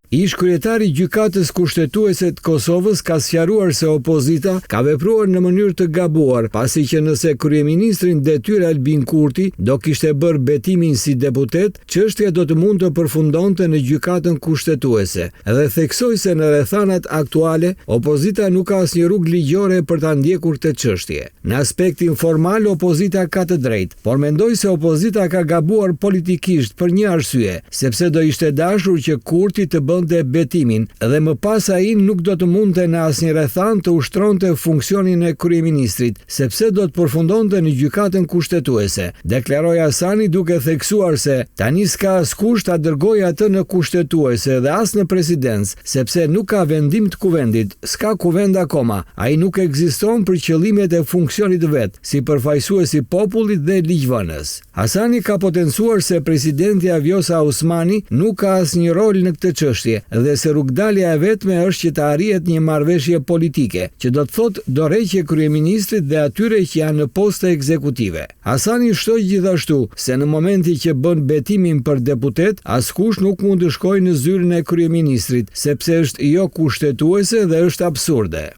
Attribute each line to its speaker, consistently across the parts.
Speaker 1: Ish kryetari i Gjykatës Kushtetuese të Kosovës ka sqaruar se opozita ka vepruar në mënyrë të gabuar, pasi që nëse kryeministrin detyr Albin Kurti do kishte bërë betimin si deputet, çështja do të mund të përfundonte në Gjykatën Kushtetuese. Dhe theksoi se në rrethanat aktuale opozita nuk ka asnjë rrugë ligjore për ta ndjekur këtë çështje. Në aspektin formal opozita ka të drejtë, por mendoj se opozita ka gabuar politikisht për një arsye, sepse do ishte dashur që Kurti të bënte betimin dhe më pas ai nuk do të mundte në asnjë rrethan të ushtronte funksionin e kryeministrit, sepse do të përfundonte në Gjykatën Kushtetuese. Deklaroi Hasani duke theksuar se tani s'ka askush ta dërgojë atë në Kushtetuese dhe as në presidencë, sepse nuk ka vendim të kuvendit, s'ka kuvend akoma. Ai nuk ekziston për qëllimet e funksionit vet, si përfaqësues i popullit dhe ligjvënës. Hasani ka potencuar se presidenti Vjosa Osmani nuk ka asnjë rol në këtë çështje dhe se rrugdalja e vetme është që të arrihet një marrëveshje politike, që do të thotë dorëheqje kryeministrit dhe atyre që janë në poste ekzekutive. Hasani shtoi gjithashtu se në momentin që bën betimin për deputet, askush nuk mund të shkojë në zyrën e kryeministrit, sepse është jo kushtetuese dhe është absurde.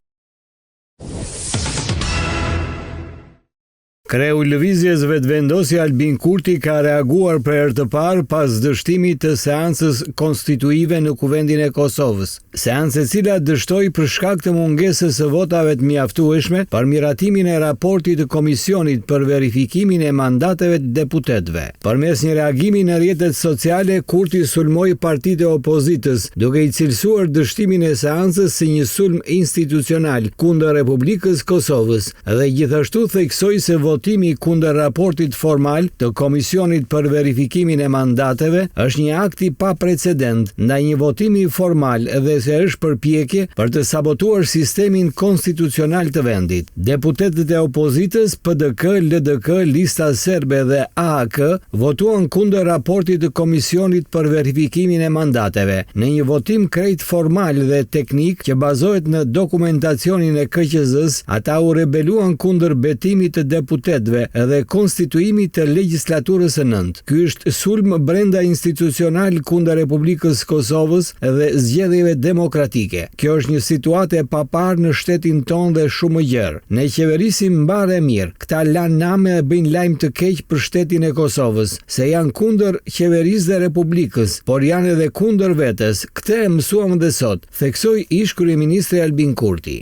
Speaker 1: Kreu i lëvizjes vetëvendosje Albin Kurti ka reaguar për herë të parë pas dështimit të seancës konstituive në Kuvendin e Kosovës. Seancë e cila dështoi për shkak të mungesës së votave të mjaftueshme për miratimin e raportit të Komisionit për verifikimin e mandateve të deputetëve. Përmes një reagimi në rrjetet sociale, Kurti sulmoi partitë e opozitës, duke i cilësuar dështimin e seancës si një sulm institucional kundër Republikës Kosovës dhe gjithashtu theksoi se votimi kundër raportit formal të Komisionit për verifikimin e mandateve është një akt i paprecedent ndaj një votimi formal dhe se është përpjekje për të sabotuar sistemin konstitucional të vendit. Deputetët e opozitës PDK, LDK, Lista Serbe dhe AAK votuan kundër raportit të Komisionit për verifikimin e mandateve në një votim krejt formal dhe teknik që bazohet në dokumentacionin e KQZ-s. Ata u rebeluan kundër betimit të deputetëve dhe konstituimit të legjislaturës së nëntë. Ky është sulm brenda institucional kundër Republikës Kosovës dhe zgjedhjeve demokratike. Kjo është një situatë e paparë në shtetin tonë dhe shumë më gjerë. Ne qeverisim mbarë e mirë. Këta lanë name dhe bëjnë lajm të keq për shtetin e Kosovës, se janë kundër qeverisë dhe Republikës, por janë edhe kundër vetes. Këtë e mësuam dhe sot, theksoi ish kryeministri Albin Kurti.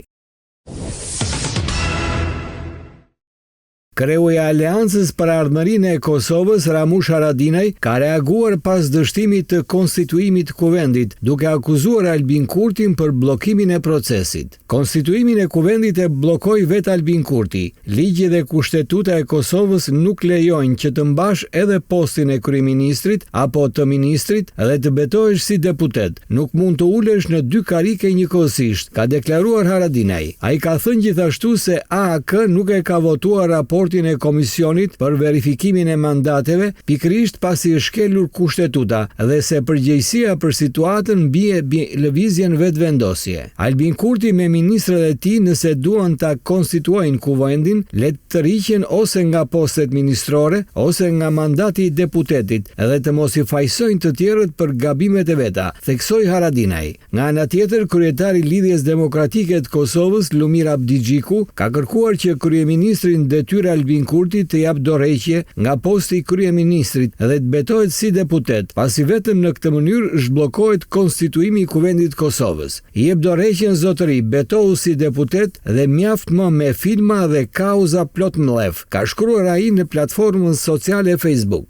Speaker 1: Kreu i Aleancës për Ardhmërinë e Kosovës, Ramush Haradinaj, ka reaguar pas dështimit të konstituimit të kuvendit, duke akuzuar Albin Kurtin për bllokimin e procesit. Konstituimin e kuvendit e bllokoi vetë Albin Kurti. Ligji dhe kushtetuta e Kosovës nuk lejojnë që të mbash edhe postin e kryeministrit apo të ministrit dhe të betohesh si deputet. Nuk mund të ulesh në dy karike njëkohësisht, ka deklaruar Haradinaj. Ai ka thënë gjithashtu se AAK nuk e ka votuar raportin e Komisionit për verifikimin e mandateve, pikërisht pasi është shkelur kushtetuta dhe se përgjegjësia për situatën bie lëvizjen vetëvendosje. Albin Kurti me ministrat e tij, nëse duan ta konstituojnë kuvendin, le të rriqen ose nga postet ministrore ose nga mandati i deputetit dhe të mos i fajsojnë të tjerët për gabimet e veta, theksoi Haradinaj. Nga ana tjetër, kryetari i Lidhjes Demokratike të Kosovës, Lumir Abdigjiku, ka kërkuar që kryeministrin detyrë Albin Kurti të jap dorëheqje nga posti i kryeministrit dhe të betohet si deputet, pasi vetëm në këtë mënyrë zhbllokohet konstituimi i kuvendit të Kosovës. I jep dorëheqjen zotëri, betohu si deputet dhe mjaft më me filma dhe kauza plot mllef, ka shkruar ai në platformën sociale Facebook.